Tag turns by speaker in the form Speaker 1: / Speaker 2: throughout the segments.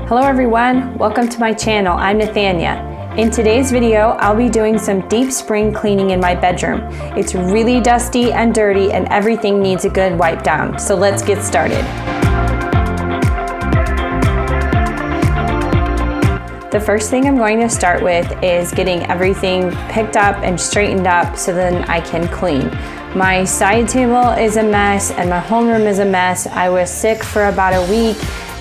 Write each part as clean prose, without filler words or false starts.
Speaker 1: Hello everyone, welcome to my channel. I'm Nathania. In today's video, I'll be doing some deep spring cleaning in my bedroom. It's really dusty and dirty and everything needs a good wipe down. So let's get started. The first thing I'm going to start with is getting everything picked up and straightened up so then I can clean. My side table is a mess and my homeroom is a mess. I was sick for about a week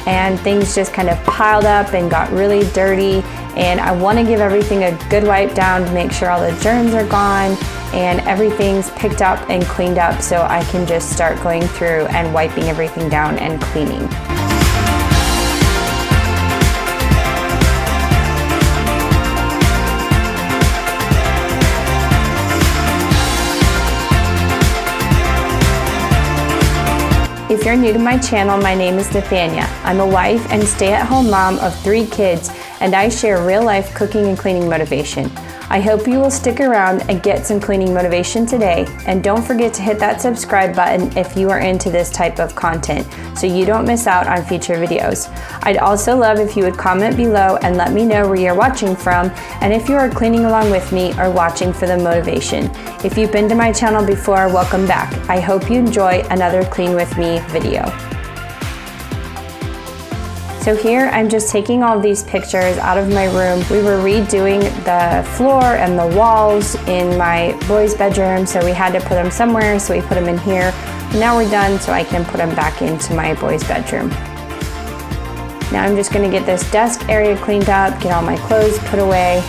Speaker 1: and things just kind of piled up and got really dirty, and I want to give everything a good wipe down to make sure all the germs are gone and everything's picked up and cleaned up so I can just start going through and wiping everything down and cleaning. If you're new to my channel, my name is Nathania. I'm a wife and stay-at-home mom of 3 kids, and I share real-life cooking and cleaning motivation. I hope you will stick around and get some cleaning motivation today, and don't forget to hit that subscribe button if you are into this type of content, so you don't miss out on future videos. I'd also love if you would comment below and let me know where you're watching from, and if you are cleaning along with me or watching for the motivation. If you've been to my channel before, welcome back. I hope you enjoy another Clean With Me video. So here I'm just taking all these pictures out of my room. We were redoing the floor and the walls in my boys' bedroom, so we had to put them somewhere, so we put them in here. Now we're done, so I can put them back into my boys' bedroom. Now I'm just gonna get this desk area cleaned up, get all my clothes put away.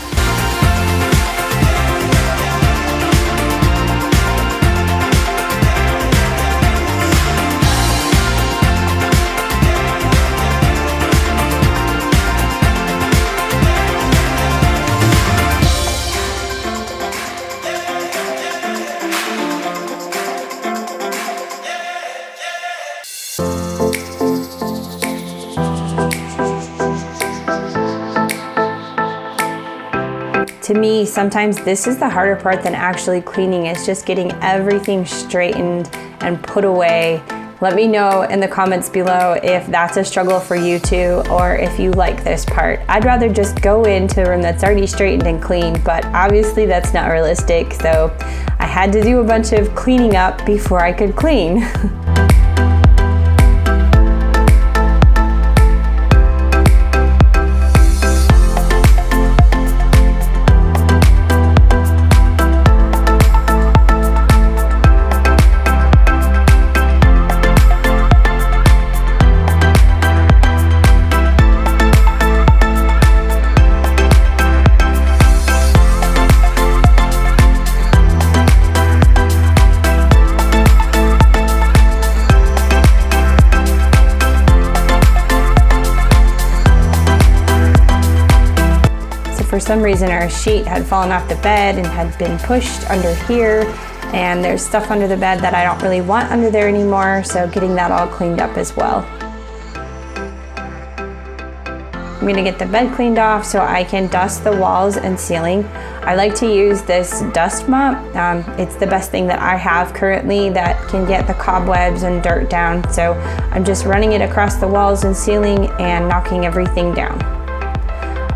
Speaker 1: To me, sometimes this is the harder part than actually cleaning, is just getting everything straightened and put away. Let me know in the comments below if that's a struggle for you too, or if you like this part. I'd rather just go into a room that's already straightened and clean, but obviously that's not realistic, so I had to do a bunch of cleaning up before I could clean. For some reason our sheet had fallen off the bed and had been pushed under here, and there's stuff under the bed that I don't really want under there anymore, so getting that all cleaned up as well. I'm gonna get the bed cleaned off so I can dust the walls and ceiling. I like to use this dust mop. It's the best thing that I have currently that can get the cobwebs and dirt down, so I'm just running it across the walls and ceiling and knocking everything down.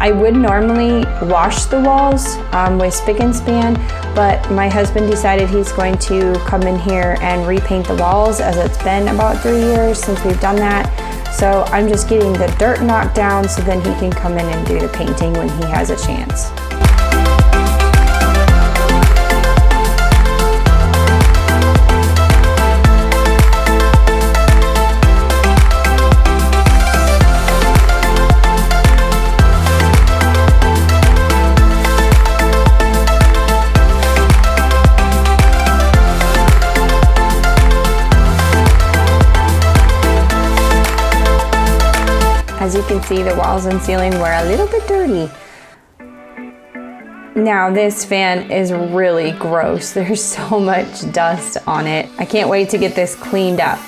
Speaker 1: I would normally wash the walls with spick and span, but my husband decided he's going to come in here and repaint the walls, as it's been about 3 years since we've done that. So I'm just getting the dirt knocked down so then he can come in and do the painting when he has a chance. As you can see, the walls and ceiling were a little bit dirty. Now this fan is really gross. There's so much dust on it. I can't wait to get this cleaned up.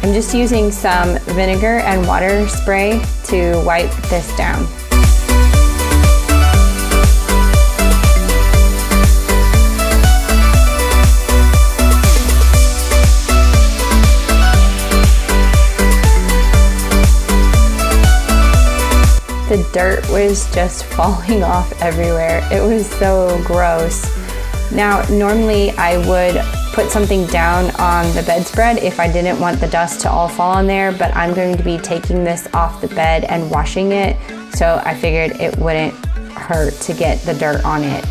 Speaker 1: I'm just using some vinegar and water spray to wipe this down. The dirt was just falling off everywhere. It was so gross. Now, normally I would put something down on the bedspread if I didn't want the dust to all fall on there, but I'm going to be taking this off the bed and washing it, so I figured it wouldn't hurt to get the dirt on it.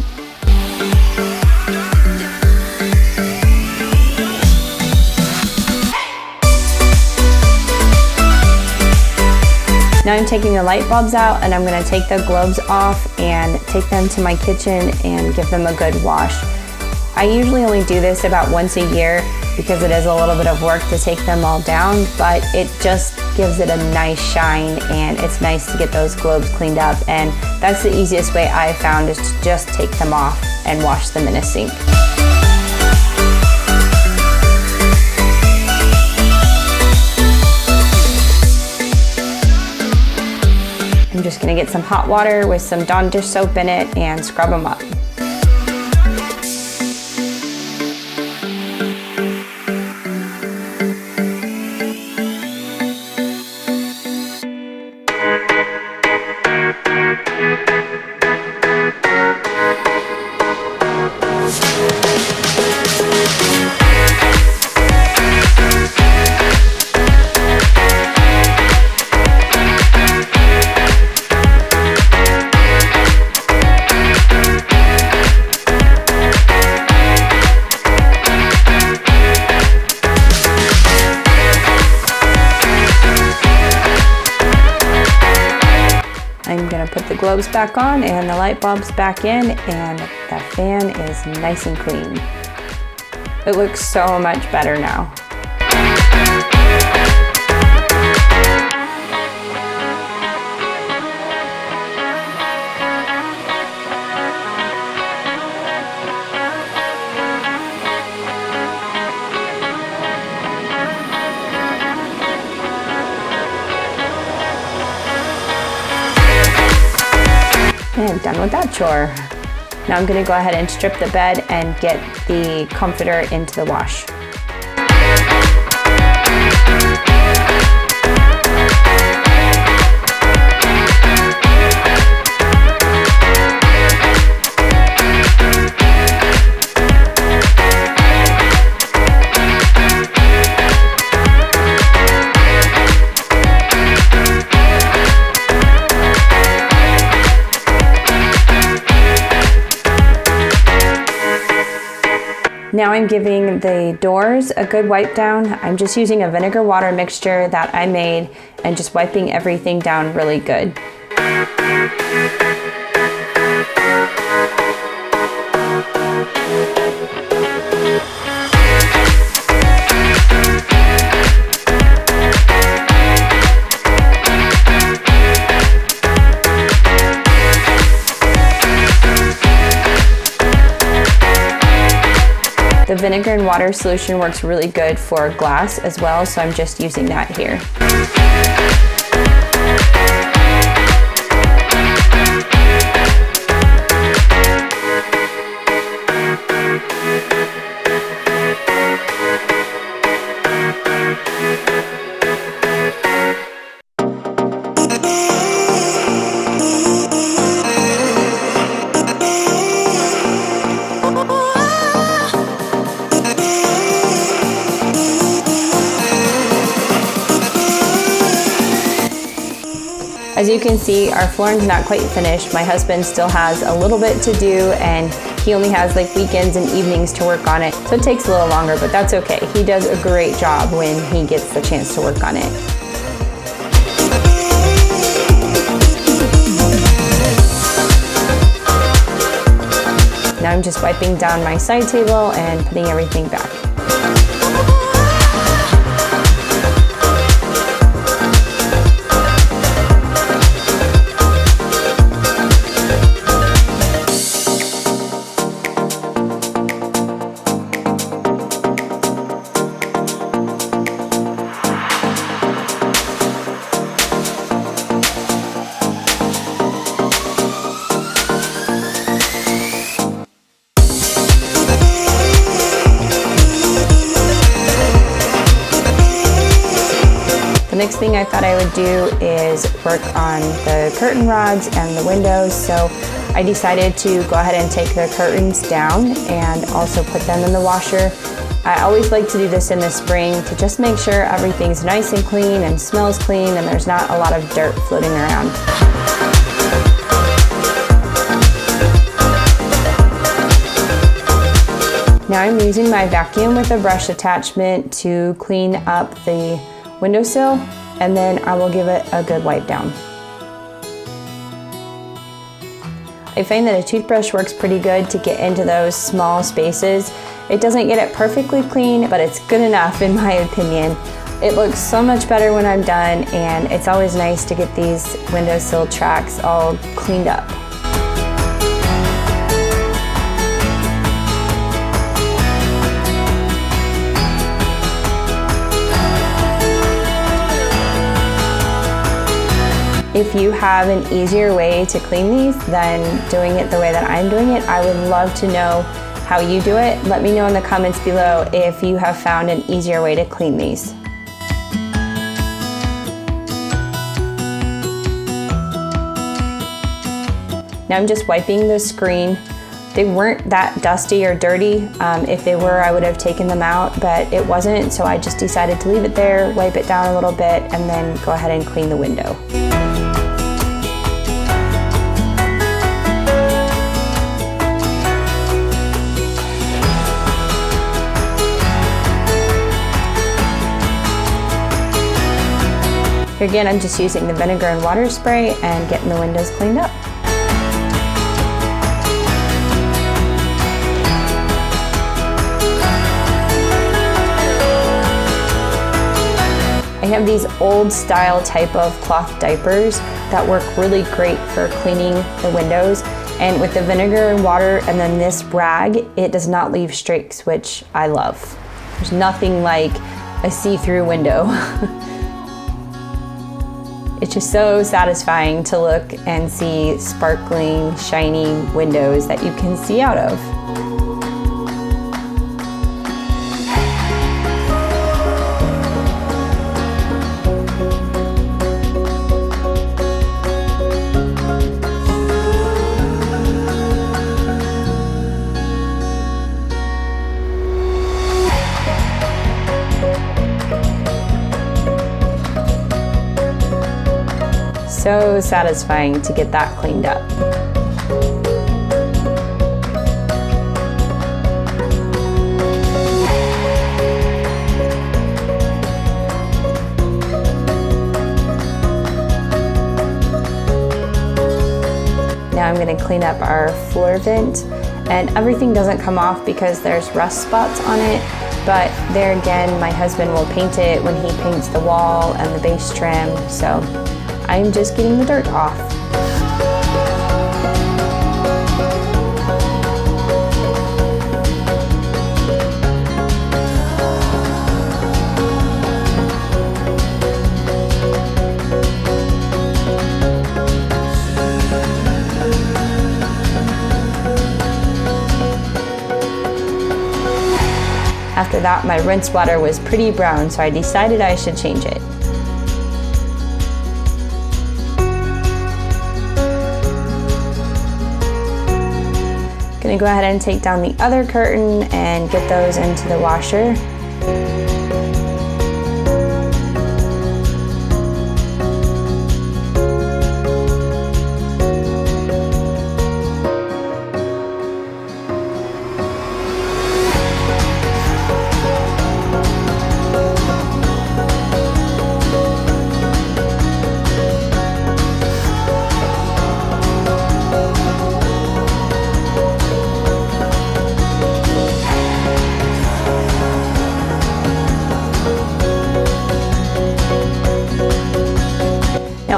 Speaker 1: Now I'm taking the light bulbs out, and I'm going to take the globes off and take them to my kitchen and give them a good wash. I usually only do this about once a year because it is a little bit of work to take them all down, but it just gives it a nice shine, and it's nice to get those globes cleaned up, and that's the easiest way I've found, is to just take them off and wash them in a sink. I'm just gonna get some hot water with some Dawn dish soap in it and scrub them up. I'm gonna put the globes back on and the light bulbs back in, and the fan is nice and clean. It looks so much better now. And done with that chore. Now I'm gonna go ahead and strip the bed and get the comforter into the wash. Now I'm giving the doors a good wipe down. I'm just using a vinegar water mixture that I made and just wiping everything down really good. The vinegar and water solution works really good for glass as well, so I'm just using that here. As you can see, our flooring's not quite finished. My husband still has a little bit to do, and he only has like weekends and evenings to work on it. So it takes a little longer, but that's okay. He does a great job when he gets the chance to work on it. Now I'm just wiping down my side table and putting everything back. next thing I thought I would do is work on the curtain rods and the windows. So I decided to go ahead and take the curtains down and also put them in the washer. I always like to do this in the spring to just make sure everything's nice and clean and smells clean and there's not a lot of dirt floating around. Now I'm using my vacuum with a brush attachment to clean up the windowsill, and then I will give it a good wipe down. I find that a toothbrush works pretty good to get into those small spaces. It doesn't get it perfectly clean, but it's good enough in my opinion. It looks so much better when I'm done, and it's always nice to get these windowsill tracks all cleaned up. If you have an easier way to clean these than doing it the way that I'm doing it, I would love to know how you do it. Let me know in the comments below if you have found an easier way to clean these. Now I'm just wiping the screen. They weren't that dusty or dirty. If they were, I would have taken them out, but it wasn't, so I just decided to leave it there, wipe it down a little bit, and then go ahead and clean the window. Here again, I'm just using the vinegar and water spray and getting the windows cleaned up. I have these old style type of cloth diapers that work really great for cleaning the windows. And with the vinegar and water and then this rag, it does not leave streaks, which I love. There's nothing like a see-through window. It's just so satisfying to look and see sparkling, shiny windows that you can see out of. So satisfying to get that cleaned up. Now I'm going to clean up our floor vent, and everything doesn't come off because there's rust spots on it, but there again, my husband will paint it when he paints the wall and the base trim, so I'm just getting the dirt off. After that, my rinse water was pretty brown, so I decided I should change it. Gonna go ahead and take down the other curtain and get those into the washer.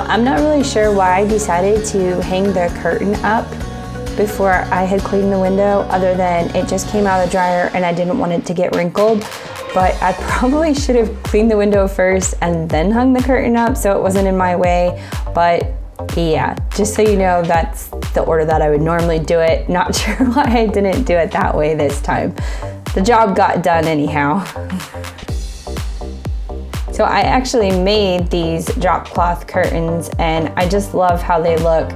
Speaker 1: I'm not really sure why I decided to hang the curtain up before I had cleaned the window, other than it just came out of the dryer and I didn't want it to get wrinkled. But I probably should have cleaned the window first and then hung the curtain up so it wasn't in my way. But yeah, just so you know, that's the order that I would normally do it. Not sure why I didn't do it that way this time. The job got done anyhow. So I actually made these drop cloth curtains and I just love how they look.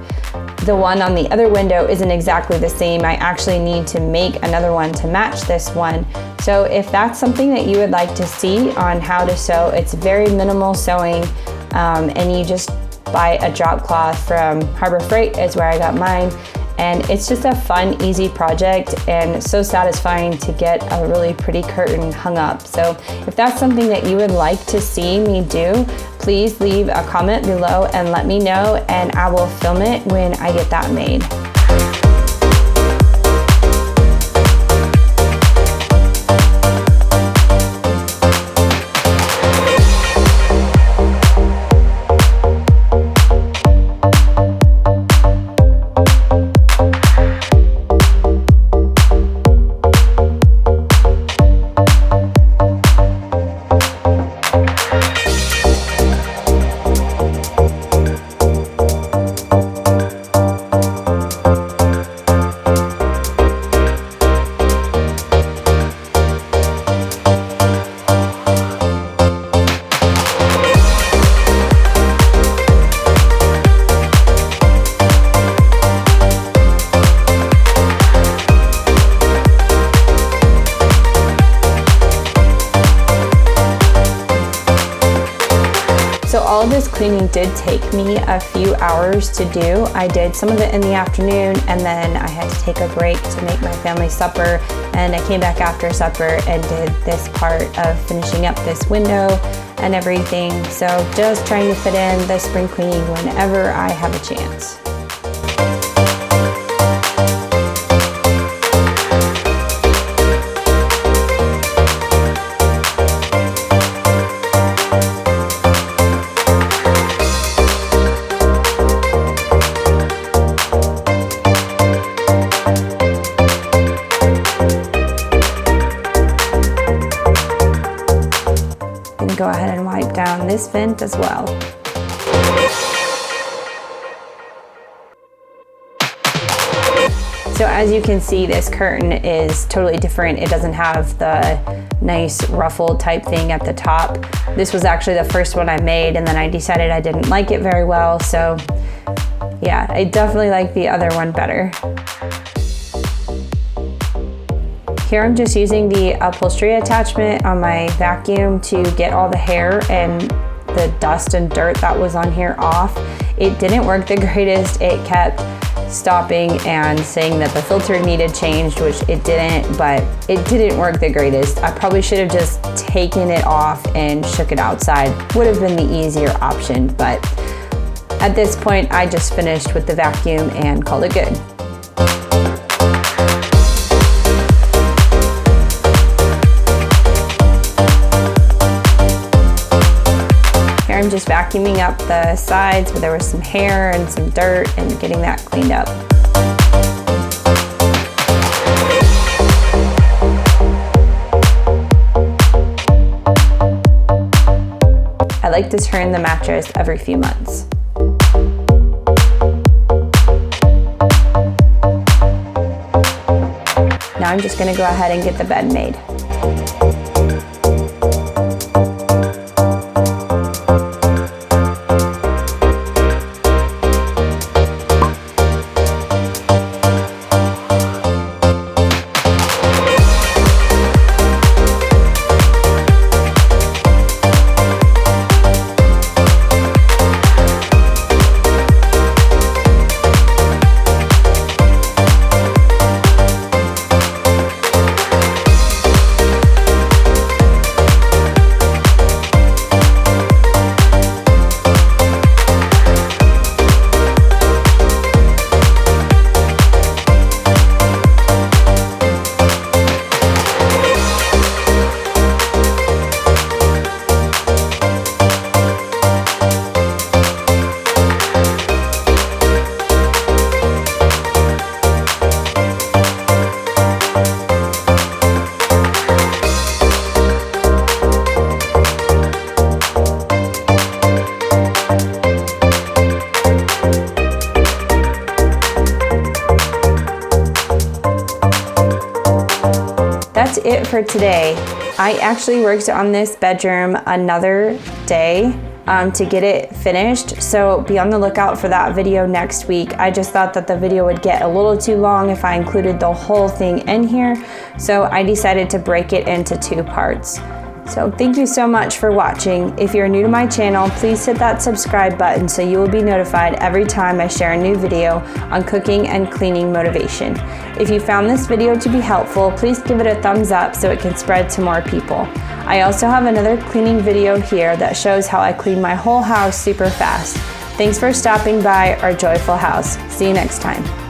Speaker 1: The one on the other window isn't exactly the same. I actually need to make another one to match this one. So if that's something that you would like to see on how to sew, it's very minimal sewing, and you just buy a drop cloth from Harbor Freight is where I got mine. And it's just a fun, easy project and so satisfying to get a really pretty curtain hung up. So if that's something that you would like to see me do, please leave a comment below and let me know, and I will film it when I get that made. So all of this cleaning did take me a few hours to do. I did some of it in the afternoon, and then I had to take a break to make my family supper, and I came back after supper and did this part of finishing up this window and everything. So just trying to fit in the spring cleaning whenever I have a chance. Go ahead and wipe down this vent as well. So as you can see, this curtain is totally different. It doesn't have the nice ruffle type thing at the top. This was actually the first one I made, and then I decided I didn't like it very well. So yeah, I definitely like the other one better. Here I'm just using the upholstery attachment on my vacuum to get all the hair and the dust and dirt that was on here off. It didn't work the greatest. It kept stopping and saying that the filter needed changed, which it didn't, but it didn't work the greatest. I probably should have just taken it off and shook it outside. Would have been the easier option, but at this point I just finished with the vacuum and called it good. I'm just vacuuming up the sides where there was some hair and some dirt and getting that cleaned up. I like to turn the mattress every few months. Now I'm just going to go ahead and get the bed made. That's it for today. I actually worked on this bedroom another day to get it finished, so be on the lookout for that video next week. I just thought that the video would get a little too long if I included the whole thing in here, so I decided to break it into 2 parts. So thank you so much for watching. If you're new to my channel, please hit that subscribe button so you will be notified every time I share a new video on cooking and cleaning motivation. If you found this video to be helpful, please give it a thumbs up so it can spread to more people. I also have another cleaning video here that shows how I clean my whole house super fast. Thanks for stopping by Our Joyful House. See you next time.